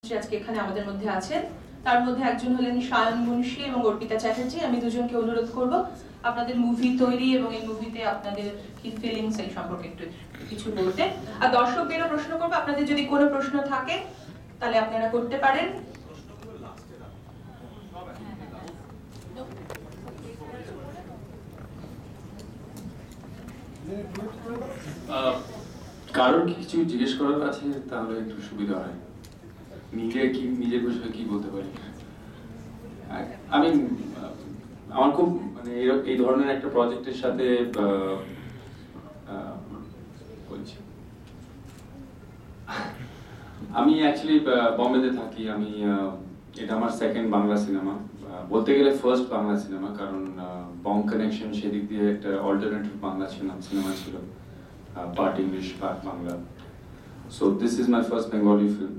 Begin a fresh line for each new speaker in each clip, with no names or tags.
যে আজকে এখানে আমাদের মধ্যে আছেন। তার মধ্যে একজন হলেন সায়ন মুন্সি এবং অর্পিতা চ্যাটার্জি। আমি দুজনকে অনুরোধ করব আপনাদের মুভি তৈরি এবং এই মুভিতে আপনাদের কি ফিলিংস এই সম্পর্কে একটু কিছু বলতে। আর দর্শকদেরও প্রশ্ন করবো, আপনাদের যদি কোনো প্রশ্ন থাকে তাহলে আপনারা করতে পারেন।
কারোর কিছু জিজ্ঞেস করার আছে তাহলে একটু সুবিধা হয়। নিজের বিষয়ে কি বলতে পারি? আমি আমার খুব মানে এই ধরনের একটা প্রজেক্টের সাথে বলছি, আমি অ্যাকচুয়ালি বম্বেতে থাকি। আমি এটা আমার সেকেন্ড বাংলা সিনেমা, বলতে গেলে ফার্স্ট বাংলা সিনেমা, কারণ বং কানেকশন সেদিক দিয়ে একটা অল্টারনেটিভ বাংলা সিনেমা ছিল, part English part Bangla. So this is my first Bengali film.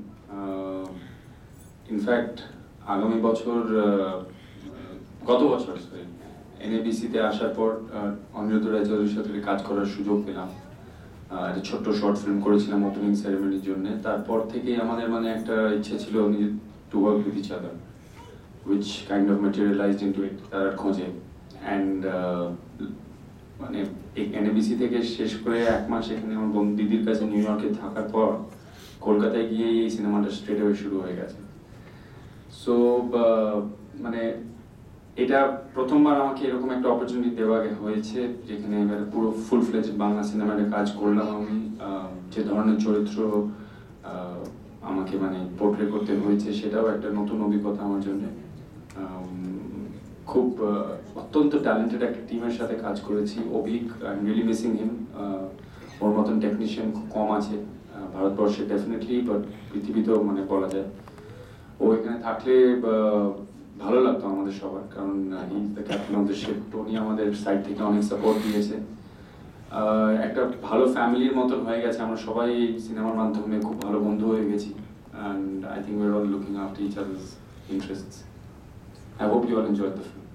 In fact আগামী বছর, গত বছর এনএবিসিতে আসার পর অনিরুদ্ধ রায়চৌধুরীর সাথে কাজ করার সুযোগ পেলাম। একটা ছোট্ট শর্ট ফিল্ম করেছিলাম ওপেনিং সেরেমনির জন্য। তারপর থেকেই আমাদের মানে একটা ইচ্ছে ছিল to work with each other, which kind of materialized into it তার খোঁজে। অ্যান্ড মানে এনএবিসি থেকে শেষ করে 1 মাস এখানে আমার দিদির কাছে নিউ ইয়র্কে থাকার পর কলকাতায় গিয়ে এই সিনেমাটা স্ট্রেট অ্যাওয়ে শুরু হয়ে গেছে। সো মানে এটা প্রথমবার আমাকে এরকম একটা অপরচুনিটি দেওয়া হয়েছে, যেখানে এবার পুরো ফুল ফ্লেজ বাংলা সিনেমাতে কাজ করলাম। আমি যে ধরনের চরিত্র আমাকে মানে পোর্ট্রে করতে হয়েছে, সেটাও একটা নতুন অভিজ্ঞতা আমার জন্য। খুব অত্যন্ত ট্যালেন্টেড একটা টিমের সাথে কাজ করেছি। Abhik, I am really missing him. ওর মতন টেকনিশিয়ান খুব কম আছে ভারতবর্ষে, ডেফিনেটলি, বাট পৃথিবীতেও মানে বলা যায়। ও এখানে থাকলে ভালো লাগতো আমাদের সবার, কারণ he is the captain of the ship. উনি আমাদের সাইড থেকে অনেক সাপোর্ট দিয়েছে। একটা ভালো ফ্যামিলির মতন হয়ে গেছে। আমরা সবাই সিনেমার মাধ্যমে খুব ভালো বন্ধু হয়ে গেছি। And I think we are all looking after each others interests. I hope you all enjoyed the film.